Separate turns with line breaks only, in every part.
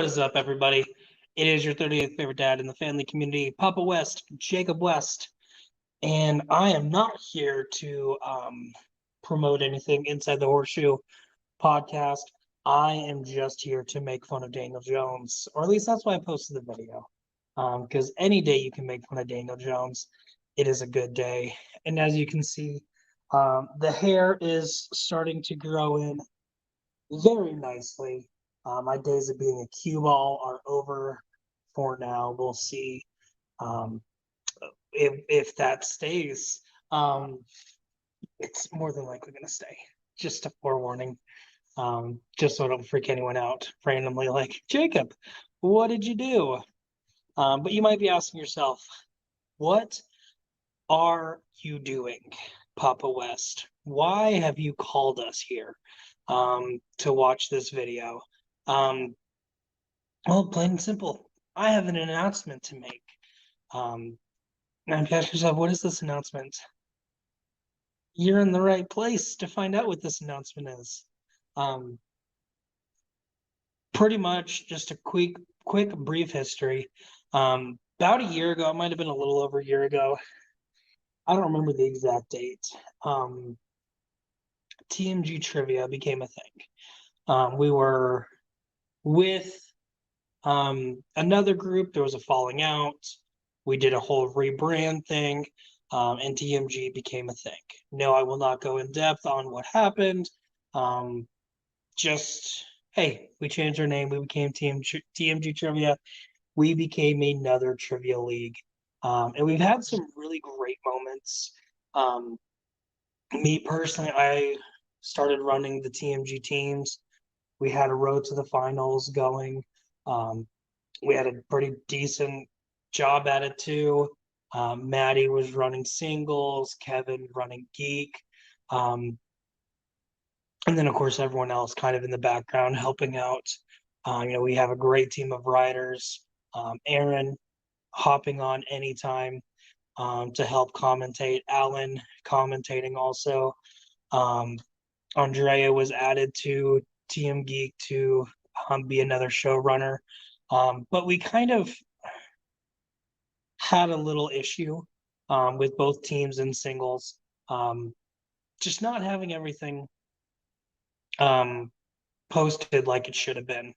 What is up, everybody? It is your 30th favorite dad in the family community, Papa West, Jacob West, and I am not here to promote anything inside the Horseshoe podcast. I am just here to make fun of Daniel Jones, or at least that's why I posted the video. Because any day you can make fun of Daniel Jones, it is a good day. And as you can see, the hair is starting to grow in very nicely. My days of being a cue ball are over for now. We'll see um, if that stays. It's more than likely going to stay. Just a forewarning, just so I don't freak anyone out randomly. Like, Jacob, what did you do? But you might be asking yourself, what are you doing, Papa West? Why have you called us here to watch this video? Well, plain and simple, I have an announcement to make. Now you ask yourself, what is this announcement? You're in the right place to find out what this announcement is. Pretty much just a quick brief history. About a year ago, it might have been a little over a year ago. I don't remember the exact date. TMG Trivia became a thing. We were with another group. There was a falling out. We did a whole rebrand thing, and TMG became a thing. No, I will not go in depth on what happened. Just, hey, we changed our name. We became TMG Trivia. We became another trivia league. And we've had some really great moments. Me personally, I started running the TMG teams. We had a road to the finals going. We had a pretty decent job at it too. Maddie was running singles, Kevin running geek. And then, of course, everyone else kind of in the background helping out. We have a great team of riders. Aaron hopping on anytime to help commentate. Alan commentating also. Andrea was added to TM Geek to be another showrunner. But we kind of had a little issue with both teams and singles. Just not having everything posted like it should have been.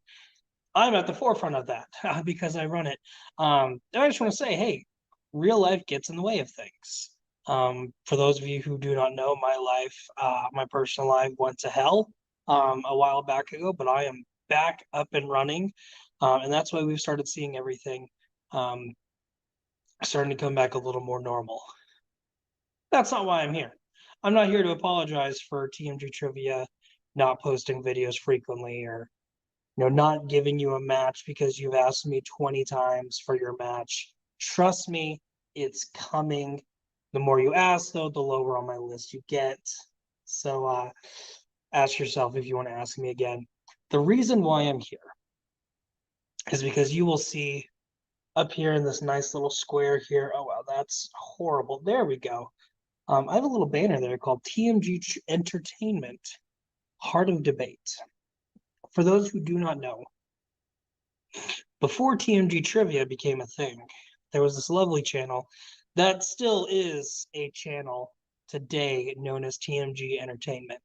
I'm at the forefront of that because I run it. I just want to say, hey, real life gets in the way of things. For those of you who do not know, my life, my personal life went to hell a while back ago, but I am back up and running. And that's why we've started seeing everything starting to come back a little more normal. That's not why I'm here. I'm not here to apologize for TMG Trivia not posting videos frequently or not giving you a match because you've asked me 20 times for your match. Trust me, it's coming. The more you ask, though, the lower on my list you get. So ask yourself if you want to ask me again. The reason why I'm here is because you will see up here in this nice little square here. Oh, wow, that's horrible. There we go. I have a little banner there called TMG Entertainment, Heart of Debate. For those who do not know, before TMG Trivia became a thing, there was this lovely channel that still is a channel today known as TMG Entertainment.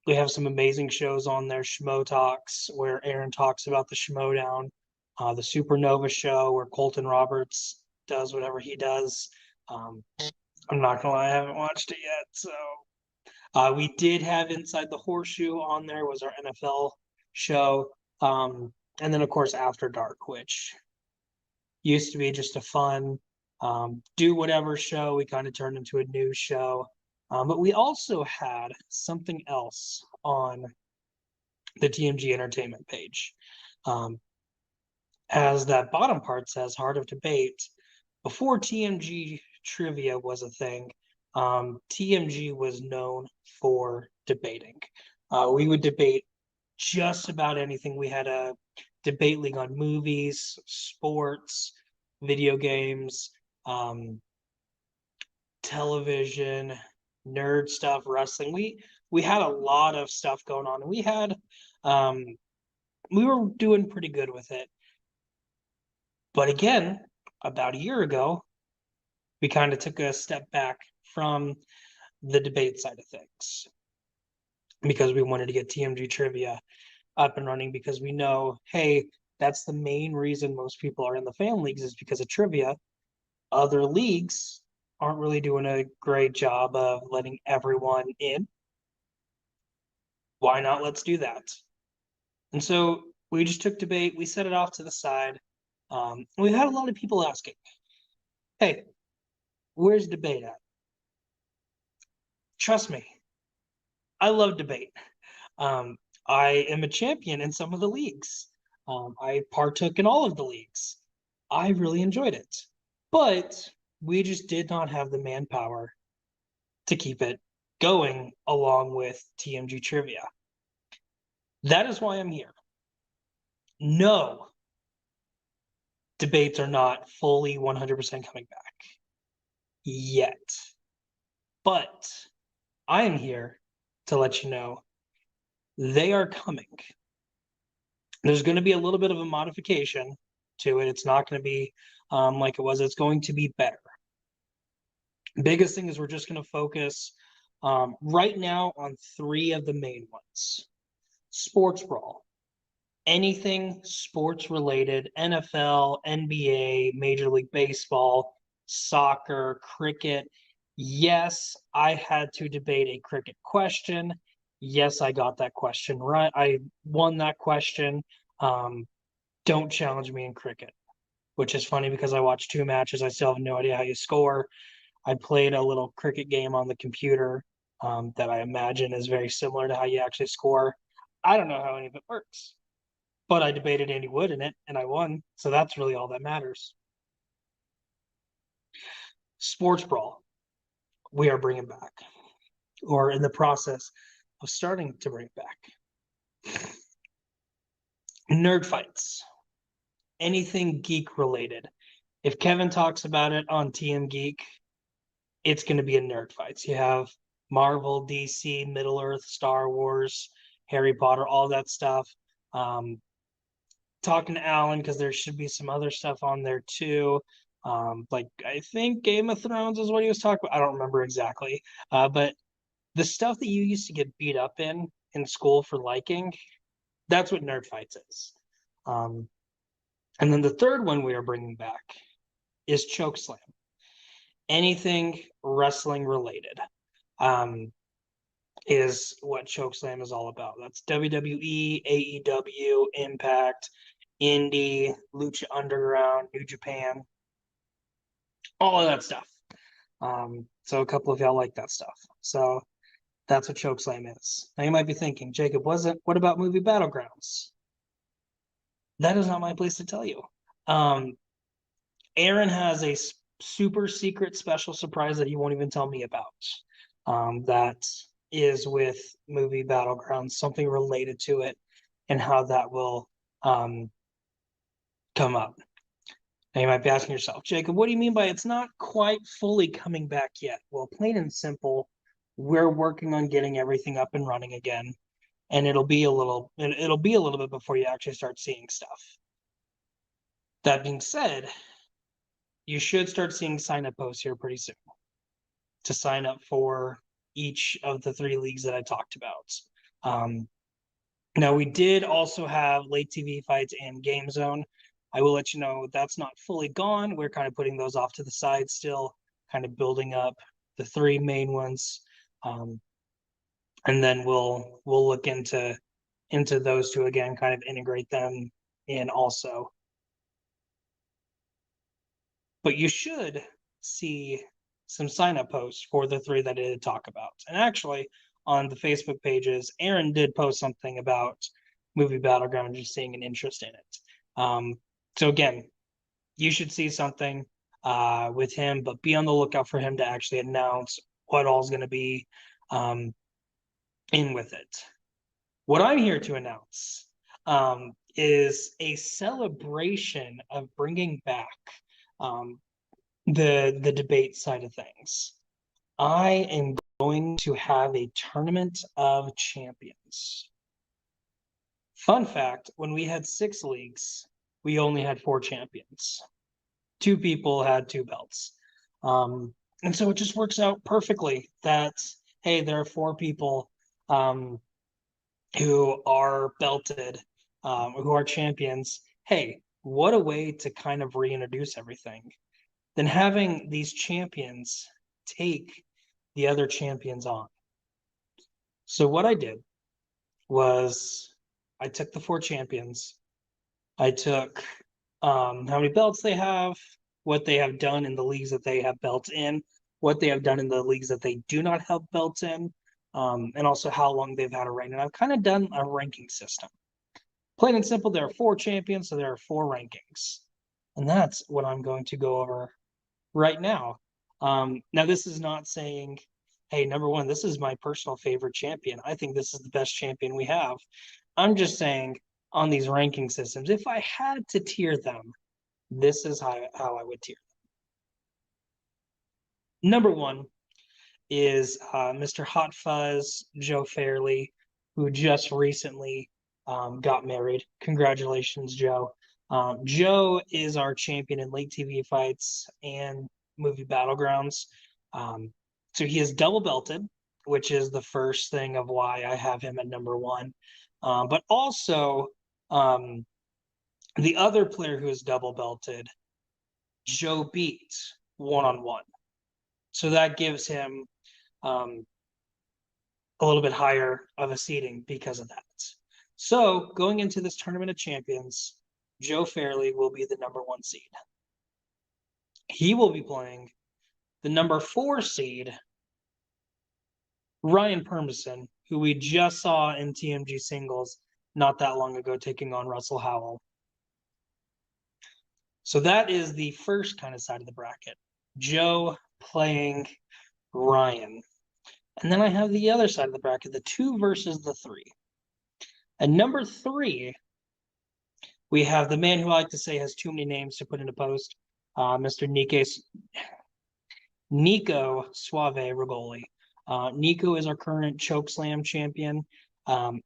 We have some amazing shows on there. Schmo Talks, where Aaron talks about the Schmodown. The Supernova Show, where Colton Roberts does whatever he does. I'm not gonna lie, I haven't watched it yet. So we did have Inside the Horseshoe on there, was our NFL show. And then, of course, After Dark, which used to be just a fun do whatever show. We kind of turned into a news show. But we also had something else on the TMG Entertainment page. As that bottom part says, Heart of Debate, before TMG Trivia was a thing, TMG was known for debating. We would debate just about anything. We had a debate league on movies, sports, video games, television, nerd stuff, wrestling. We had a lot of stuff going on. We had we were doing pretty good with it. But again, about a year ago, we kind of took a step back from the debate side of things because we wanted to get TMG Trivia up and running because we know, hey, that's the main reason most people are in the fan leagues is because of trivia. Other leagues aren't really doing a great job of letting everyone in. Why not? Let's do that. And so we just took debate, we set it off to the side. We had a lot of people asking, hey, where's debate at? Trust me, I love debate. I am a champion in some of the leagues. I partook in all of the leagues. I really enjoyed it. But we just did not have the manpower to keep it going along with TMG Trivia. That is why I'm here. No, debates are not fully 100% coming back yet. But I am here to let you know they are coming. There's going to be a little bit of a modification to it. It's not going to be like it was. It's going to be better. Biggest thing is we're just going to focus right now on 3 of the main ones. Sports Brawl. Anything sports related, NFL, NBA, Major League Baseball, soccer, cricket. Yes, I had to debate a cricket question. Yes, I got that question right. I won that question. Don't challenge me in cricket, which is funny because I watched 2 matches. I still have no idea how you score. I played a little cricket game on the computer that I imagine is very similar to how you actually score. I don't know how any of it works, but I debated Andy Wood in it and I won. So that's really all that matters. Sports Brawl, we are bringing back, or in the process of starting to bring back. Nerd fights, anything geek related. If Kevin talks about it on TM Geek, it's going to be a nerd fights. You have Marvel, DC, Middle Earth, Star Wars, Harry Potter, all that stuff. Talking to Alan because there should be some other stuff on there too. Like I think Game of Thrones is what he was talking about. I don't remember exactly. But the stuff that you used to get beat up in school for liking, that's what Nerd Fights is. And then the third one we are bringing back is Chokeslam. Anything wrestling related is what Chokeslam is all about. That's WWE, AEW, Impact, Indie, Lucha Underground, New Japan, all of that stuff. So a couple of y'all like that stuff. So that's what Chokeslam is. Now you might be thinking, Jacob, what about Movie Battlegrounds? That is not my place to tell you. Aaron has a super secret special surprise that he won't even tell me about. That is with Movie Battlegrounds, something related to it and how that will come up. Now you might be asking yourself, Jacob, what do you mean by it's not quite fully coming back yet? Well, plain and simple, we're working on getting everything up and running again, and it'll be a little bit before you actually start seeing stuff. That being said, you should start seeing sign-up posts here pretty soon to sign up for each of the 3 leagues that I talked about. Now, we did also have late TV fights and Game Zone. I will let you know that's not fully gone. We're kind of putting those off to the side still, kind of building up the 3 main ones. And then we'll look into those 2 again, kind of integrate them in also. But you should see some sign-up posts for the 3 that I did talk about. And actually, on the Facebook pages, Aaron did post something about Movie Battleground, just seeing an interest in it. So again, you should see something with him, but be on the lookout for him to actually announce what all is going to be in with it. What I'm here to announce is a celebration of bringing back the debate side of things. I am going to have a tournament of champions Fun fact, when we had 6 leagues, we only had 4 champions. 2 people had 2 belts. And so it just works out perfectly that, hey, there are 4 people who are belted, who are champions. Hey, what a way to kind of reintroduce everything. Then having these champions take the other champions on. So what I did was I took the 4 champions. I took how many belts they have, what they have done in the leagues that they have belts in, what they have done in the leagues that they do not have belts in, and also how long they've had a reign. And I've kind of done a ranking system. Plain and simple, there are 4 champions, so there are 4 rankings. And that's what I'm going to go over right now. Now, this is not saying, hey, number one, this is my personal favorite champion. I think this is the best champion we have. I'm just saying on these ranking systems, if I had to tier them, this is how I would tier them. Number one is Mr. Hot Fuzz, Joe Farrelly, who just recently got married. Congratulations, Joe. Joe is our champion in late TV fights and movie battlegrounds. So he is double belted, which is the first thing of why I have him at number one. But also, the other player who is double belted, Joe beat one-on-one. So that gives him a little bit higher of a seeding because of that. So going into this Tournament of Champions, Joe Farrelly will be the number 1 seed. He will be playing the number 4 seed, Ryan Permison, who we just saw in TMG singles not that long ago, taking on Russell Howell. So that is the first kind of side of the bracket. Joe playing Ryan. And then I have the other side of the bracket, the 2 versus the 3. At number 3, we have the man who I like to say has too many names to put in a post, Mr. Nico Suave Rigoli. Nico is our current chokeslam champion.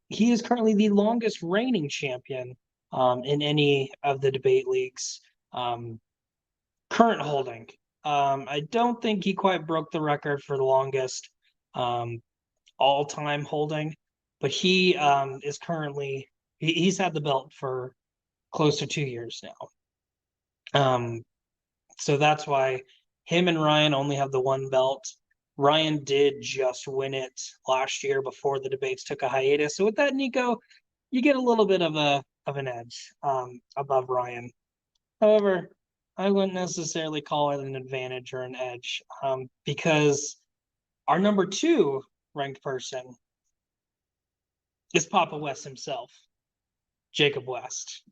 He is currently the longest reigning champion in any of the debate leagues. Current holding. I don't think he quite broke the record for the longest all-time holding, but he is currently he's had the belt for close to 2 years now. So that's why him and Ryan only have the 1 belt. Ryan did just win it last year before the debates took a hiatus. So with that, Nico, you get a little bit of an edge above Ryan. However, I wouldn't necessarily call it an advantage or an edge because our number 2 ranked person is Papa West himself, Jacob West.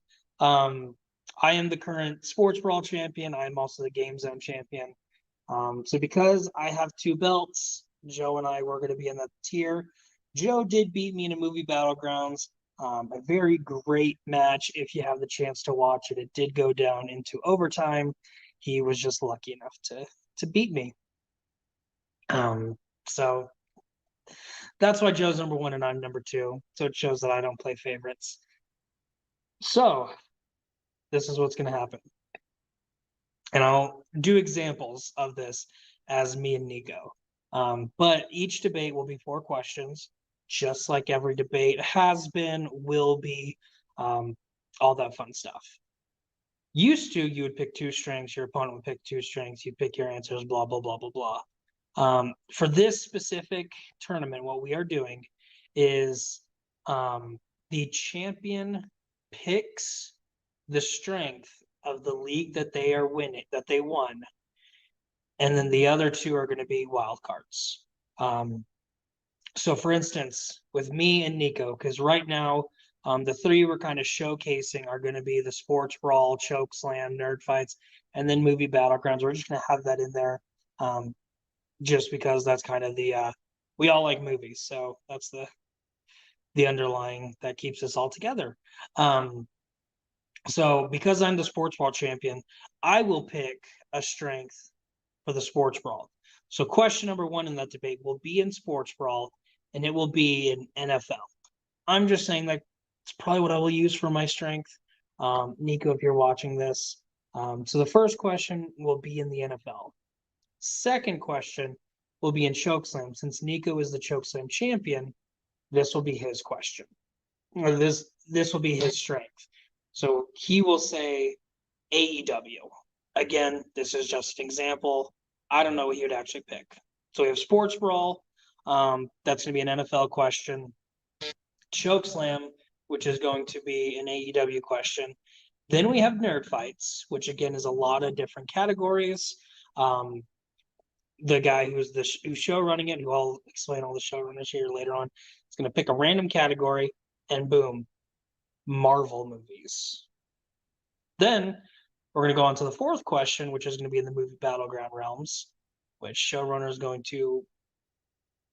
I am the current Sports Brawl champion. I am also the Game Zone champion. So because I have 2 belts, Joe and I were going to be in that tier. Joe did beat me in a movie battlegrounds. A very great match if you have the chance to watch it. It did go down into overtime. He was just lucky enough to beat me. So that's why Joe's number 1 and I'm number 2. So it shows that I don't play favorites. So this is what's going to happen. And I'll do examples of this as me and Nico. But each debate will be 4 questions, just like every debate has been, will be, all that fun stuff. Used to, you would pick 2 strengths, your opponent would pick 2 strengths, you'd pick your answers, blah, blah, blah, blah, blah. For this specific tournament, what we are doing is the champion picks the strength of the league that they are winning, that they won, and then the other 2 are going to be wild cards. So for instance, with me and Nico, because right now the 3 we're kind of showcasing are going to be the Sports Brawl, Choke Slam, Nerd Fights, and then movie battlegrounds. We're just going to have that in there just because that's kind of the we all like movies, so that's the underlying that keeps us all together. So because I'm the Sports Brawl champion, I will pick a strength for the Sports Brawl. So question number 1 in that debate will be in Sports Brawl, and it will be in NFL. I'm just saying that It's probably what I will use for my strength. Nico, if you're watching this. So the first question will be in the NFL. Second question will be in chokeslam. Since Nico is the chokeslam champion, this will be his question. Or this will be his strength. So he will say AEW. Again, this is just an example. I don't know what he would actually pick. So we have Sports Brawl. That's going to be an NFL question. Chokeslam, which is going to be an AEW question. Then we have Nerd Fights, which again is a lot of different categories. The guy who's show running it, who I'll explain all the showrunners here later on, is going to pick a random category, and boom, Marvel movies. Then we're going to go on to the fourth question, which is going to be in the movie Battleground Realms, which showrunner is going to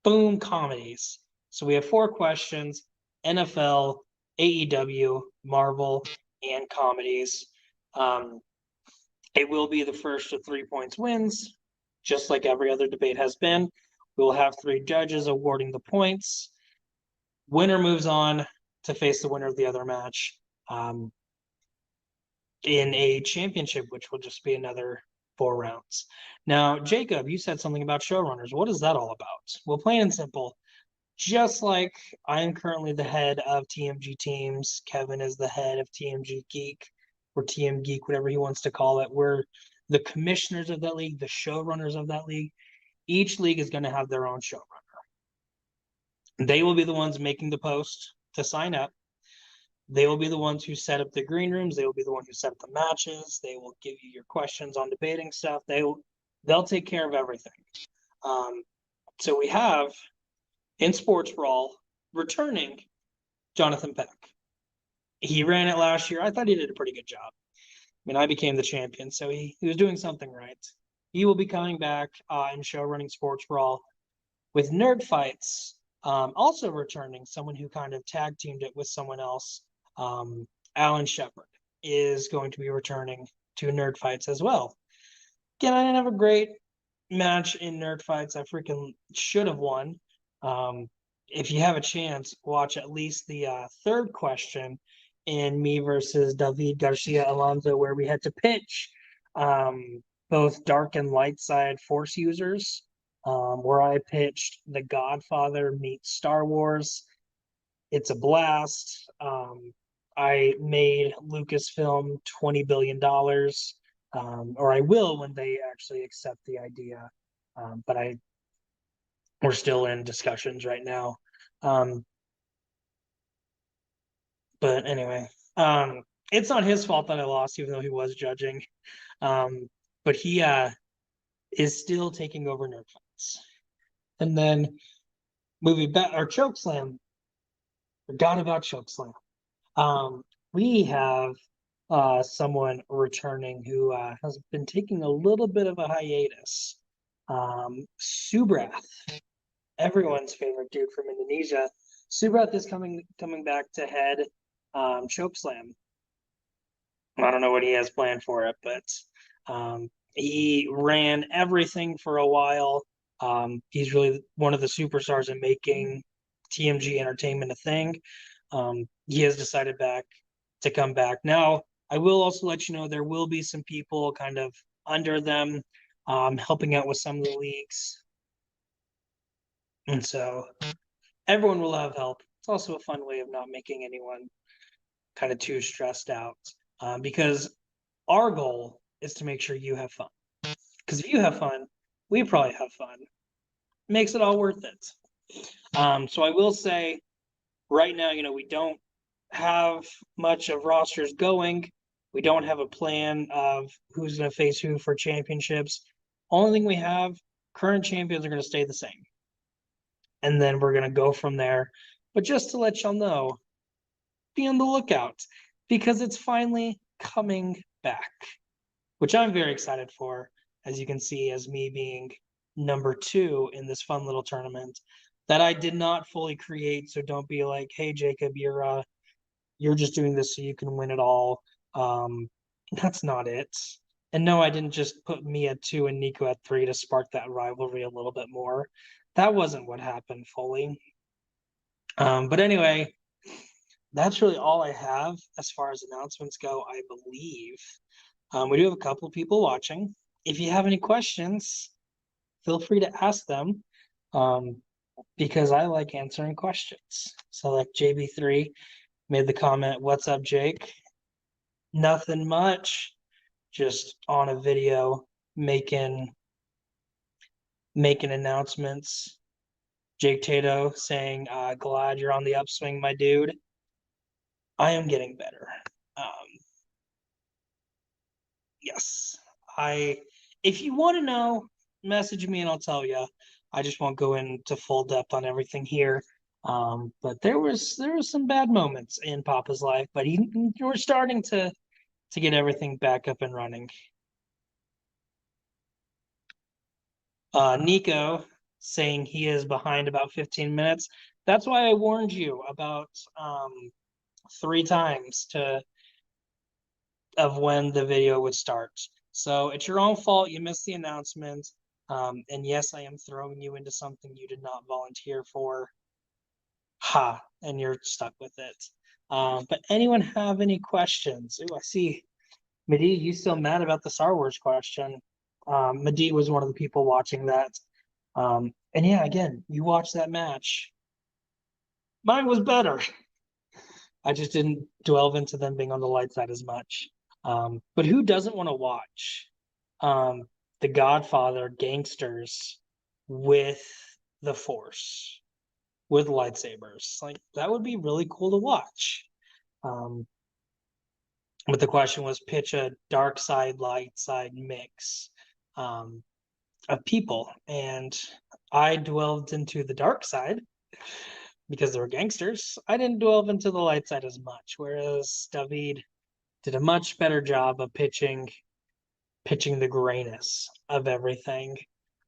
boom, comedies. So we have 4 questions: NFL, AEW, Marvel, and comedies. It will be the first to 3 points wins, just like every other debate has been. We will have 3 judges awarding the points. Winner moves on to face the winner of the other match in a championship, which will just be another 4 rounds. Now, Jacob, you said something about showrunners. What is that all about? Well, plain and simple, just like I am currently the head of TMG Teams, Kevin is the head of TMG Geek, or TM Geek, whatever he wants to call it. We're the commissioners of that league, the showrunners of that league. Each league is going to have their own showrunner. They will be the ones making the post to sign up. They will be the ones who set up the green rooms. They will be the one who set up the matches. They will give you your questions on debating stuff. They'll take care of everything. So we have in Sports Brawl returning Jonathan Peck. He ran it last year. I thought he did a pretty good job. I mean, I became the champion, so he was doing something right. He will be coming back in show running Sports Brawl with Nerd Fights. Also returning someone who kind of tag teamed it with someone else. Alan Shepard is going to be returning to Nerd Fights as well. Again, I didn't have a great match in Nerd Fights. I freaking should have won. If you have a chance, watch at least the third question in me versus David Garcia Alonso, where we had to pitch both dark and light side Force users, where I pitched The Godfather meets Star Wars. It's a blast. I made Lucasfilm $20 billion, or I will when they actually accept the idea. But we're still in discussions right now. But anyway, it's not his fault that I lost, even though he was judging. But he is still taking over Nerd Fights. And then Chokeslam. Forgot about Chokeslam. We have someone returning who has been taking a little bit of a hiatus. Subrath, everyone's favorite dude from Indonesia. Subrath is coming back to head Chokeslam. I don't know what he has planned for it, but he ran everything for a while. He's really one of the superstars in making TMG Entertainment a thing. He has decided to come back. Now, I will also let you know there will be some people kind of under them helping out with some of the leagues. And so everyone will have help. It's also a fun way of not making anyone kind of too stressed out, because our goal is to make sure you have fun. Because if you have fun, we probably have fun. Makes it all worth it. So I will say right now, we don't have much of rosters going. We don't have a plan of who's going to face who for championships. Only thing we have, current champions are going to stay the same. And then we're going to go from there. But just to let y'all know, be on the lookout, because it's finally coming back, which I'm very excited for, as you can see, as me being number 2 in this fun little tournament that I did not fully create. So don't be like, hey, Jacob, you're just doing this so you can win it all. That's not it. And no, I didn't just put me at 2 and Nico at 3 to spark that rivalry a little bit more. That wasn't what happened fully. But anyway, that's really all I have as far as announcements go, I believe. We do have a couple of people watching. If you have any questions, feel free to ask them, because I like answering questions. So, like JB3 made the comment, "What's up, Jake?" Nothing much, just on a video making announcements. Jake Tato saying, "Glad you're on the upswing, my dude." I am getting better. Um, yes, I. If you want to know, message me and I'll tell you. I just won't go into full depth on everything here. But there was some bad moments in Papa's life, but we're starting to get everything back up and running. Nico saying he is behind about 15 minutes. That's why I warned you about 3 times of when the video would start. So it's your own fault. You missed the announcement. And yes, I am throwing you into something you did not volunteer for. Ha, and you're stuck with it. But anyone have any questions? Ooh, I see. Madi, you still mad about the Star Wars question? Madi was one of the people watching that. And yeah, again, you watched that match. Mine was better. I just didn't delve into them being on the light side as much. But who doesn't want to watch um, the Godfather gangsters with the Force, with lightsabers? Like, that would be really cool to watch. Um, but the question was, pitch a dark side, light side mix of people. And I delved into the dark side because they were gangsters. I didn't delve into the light side as much, whereas David did a much better job of pitching the grayness of everything.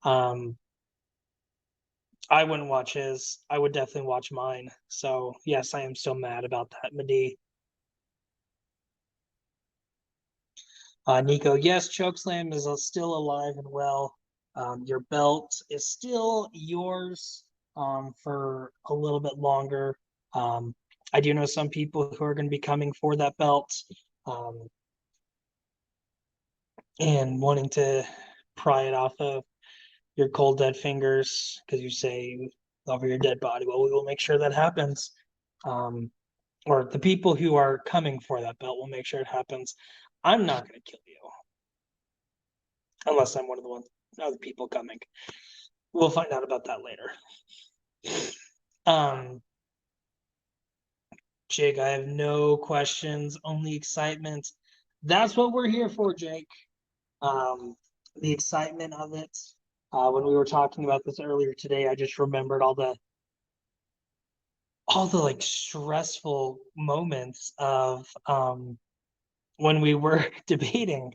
Um, I wouldn't watch his. I would definitely watch mine. So yes, I am still mad about that, Madi. Nico, yes, Chokeslam is still alive and well. Your belt is still yours for a little bit longer. I do know some people who are going to be coming for that belt um, and wanting to pry it off of your cold dead fingers because you say over your dead body. Well, we will make sure that happens. Um, or the people who are coming for that belt will make sure it happens. I'm not going to kill you unless I'm one of the other people coming. We'll find out about that later. Um, Jake, I have no questions, only excitement. That's what we're here for, Jake. The excitement of it. When we were talking about this earlier today, I just remembered all the like stressful moments of when we were debating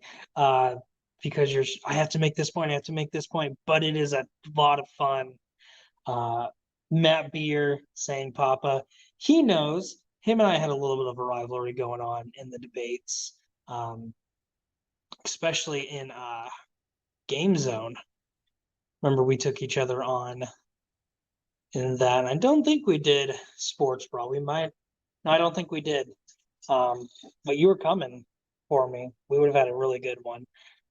because I have to make this point, I have to make this point, but it is a lot of fun. uh Matt Beer saying Papa, he knows. Him and I had a little bit of a rivalry going on in the debates, especially in Game Zone. Remember, we took each other on in that. And I don't think we did Sports Brawl. We might. No, I don't think we did. But you were coming for me. We would have had a really good one.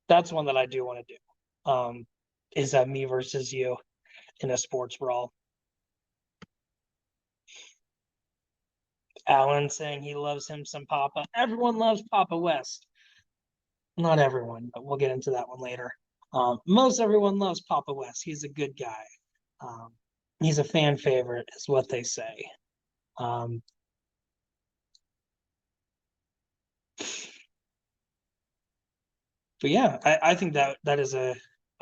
That's one that I do want to do. Is that me versus you in a Sports Brawl? Alan saying he loves him some Papa. Everyone loves Papa West. Not everyone, but we'll get into that one later. Most everyone loves Papa West. He's a good guy. Um, he's a fan favorite, is what they say. Um, but yeah, I think that is a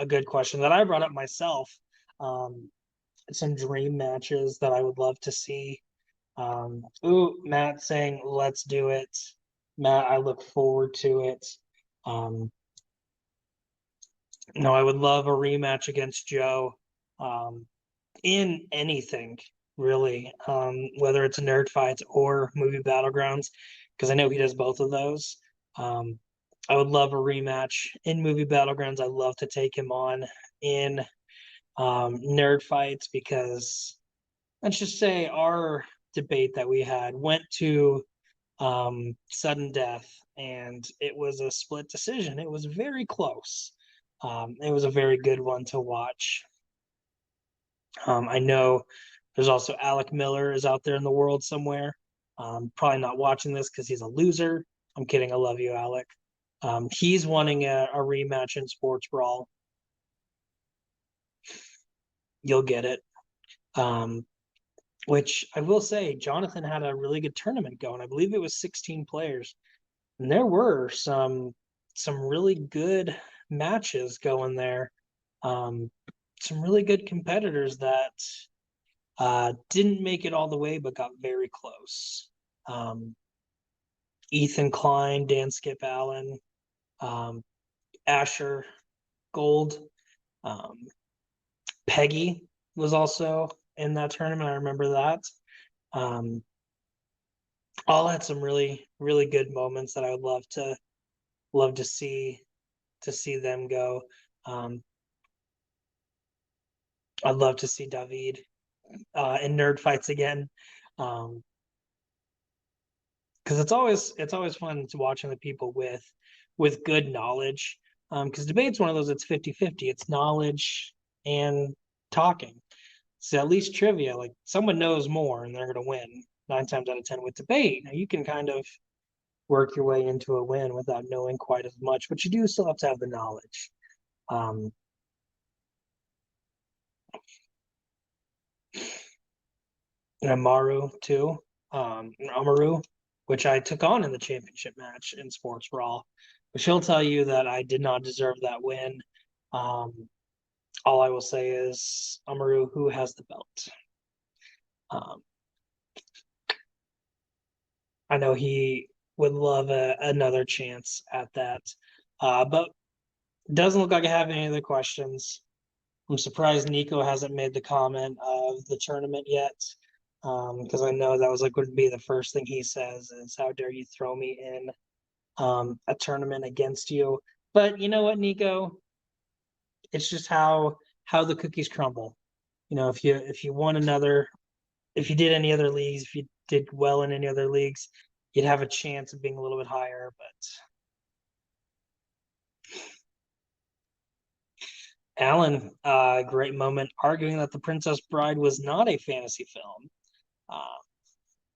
good question that I brought up myself. Um, some dream matches that I would love to see. Ooh, Matt saying, let's do it. Matt, I look forward to it. Um, no, I would love a rematch against Joe in anything, really, whether it's nerd fights or movie battlegrounds, because I know he does both of those. Um, I would love a rematch in movie battlegrounds. I'd love to take him on in nerd fights because let's just say our debate that we had went to sudden death, and it was a split decision. It was very close. It was a very good one to watch. I know there's also Alec Miller is out there in the world somewhere. Probably not watching this because he's a loser. I'm kidding. I love you, Alec. He's wanting a rematch in Sports Brawl. You'll get it. Which I will say, Jonathan had a really good tournament going. I believe it was 16 players, and there were some really good matches going there. Some really good competitors that didn't make it all the way, but got very close. Ethan Klein, Dan Skip Allen, Asher Gold, Peggy was also in that tournament. I remember that. All had some really, really good moments that I would love to see them go. I'd love to see David in nerd fights again. Because it's always fun to watching the people with good knowledge. Because debate's one of those, it's 50-50. It's knowledge and talking. So at least trivia, like someone knows more and they're going to win 9 times out of 10. With debate, now you can kind of work your way into a win without knowing quite as much, but you do still have to have the knowledge. And Amaru too, Amaru, which I took on in the championship match in Sports Brawl, but she'll tell you that I did not deserve that win. All I will say is, Amaru, who has the belt? I know he would love another chance at that, but doesn't look like I have any other questions. I'm surprised Nico hasn't made the comment of the tournament yet, because I know that was like would be the first thing he says is, "How dare you throw me in a tournament against you?" But you know what, Nico? It's just how the cookies crumble. You know, if you won another, if you did any other leagues, if you did well in any other leagues, you'd have a chance of being a little bit higher. But Alan, great moment, arguing that The Princess Bride was not a fantasy film.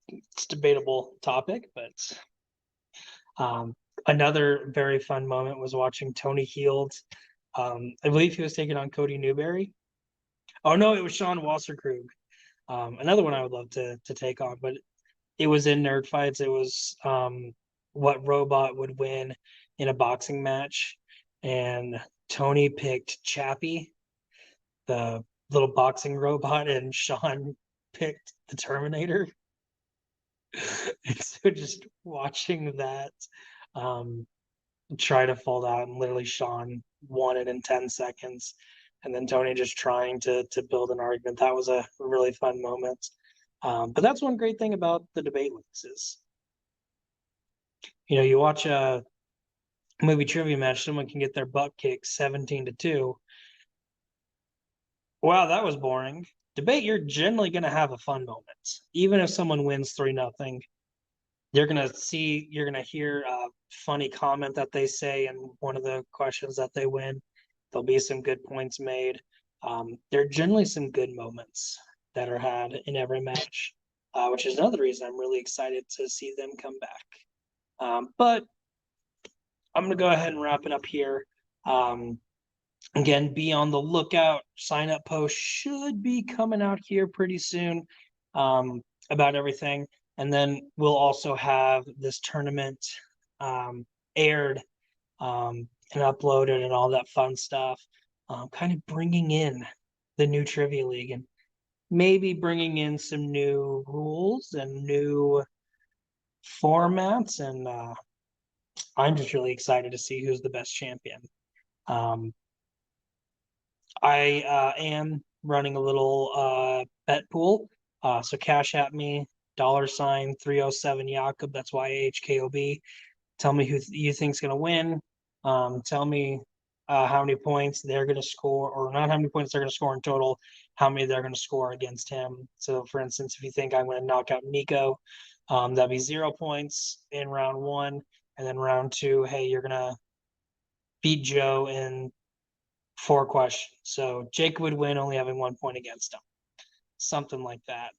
It's a debatable topic, but another very fun moment was watching Tony Heald. I believe he was taking on Cody Newberry. Oh no, it was Sean Wasserkrug. Another one I would love to take on, but it was in nerd fights. It was what robot would win in a boxing match, and Tony picked Chappie, the little boxing robot, and Sean picked the Terminator. And so just watching that try to fold out, and literally Sean won it in 10 seconds. And then Tony just trying to build an argument. That was a really fun moment. But that's one great thing about the debate leagues is, you watch a movie trivia match, someone can get their butt kicked 17-2. Wow, that was boring. Debate, you're generally going to have a fun moment. Even if someone wins 3-0, you're going to hear a funny comment that they say in one of the questions that they win. There'll be some good points made. There are generally some good moments that are had in every match, which is another reason I'm really excited to see them come back. But I'm going to go ahead and wrap it up here. Again, be on the lookout. Sign-up post should be coming out here pretty soon about everything. And then we'll also have this tournament aired and uploaded and all that fun stuff. Kind of bringing in the new Trivia League and maybe bringing in some new rules and new formats. And I'm just really excited to see who's the best champion. I am running a little bet pool. So cash at me, $307 Jakob. That's YHKOB. Tell me who you think's going to win. Tell me how many points they're going to score, or not how many points they're going to score in total, how many they're going to score against him. So, for instance, if you think I'm going to knock out Nico, that'd be 0 points in round 1. And then round 2, hey, you're going to beat Joe in 4 questions. So Jake would win only having 1 point against him. Something like that.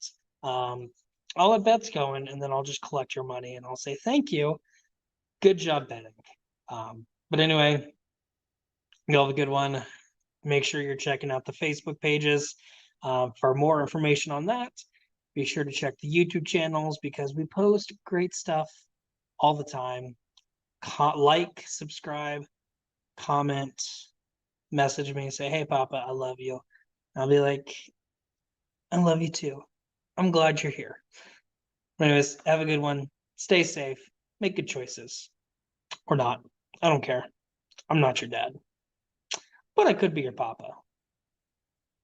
I'll let bets going, and then I'll just collect your money, and I'll say thank you. Good job betting. But anyway, you'll have a good one. Make sure you're checking out the Facebook pages for more information on that. Be sure to check the YouTube channels because we post great stuff all the time. Like, subscribe, comment, message me, say, hey, Papa, I love you. I'll be like, I love you too. I'm glad you're here. Anyways, have a good one. Stay safe. Make good choices. Or not. I don't care. I'm not your dad. But I could be your papa.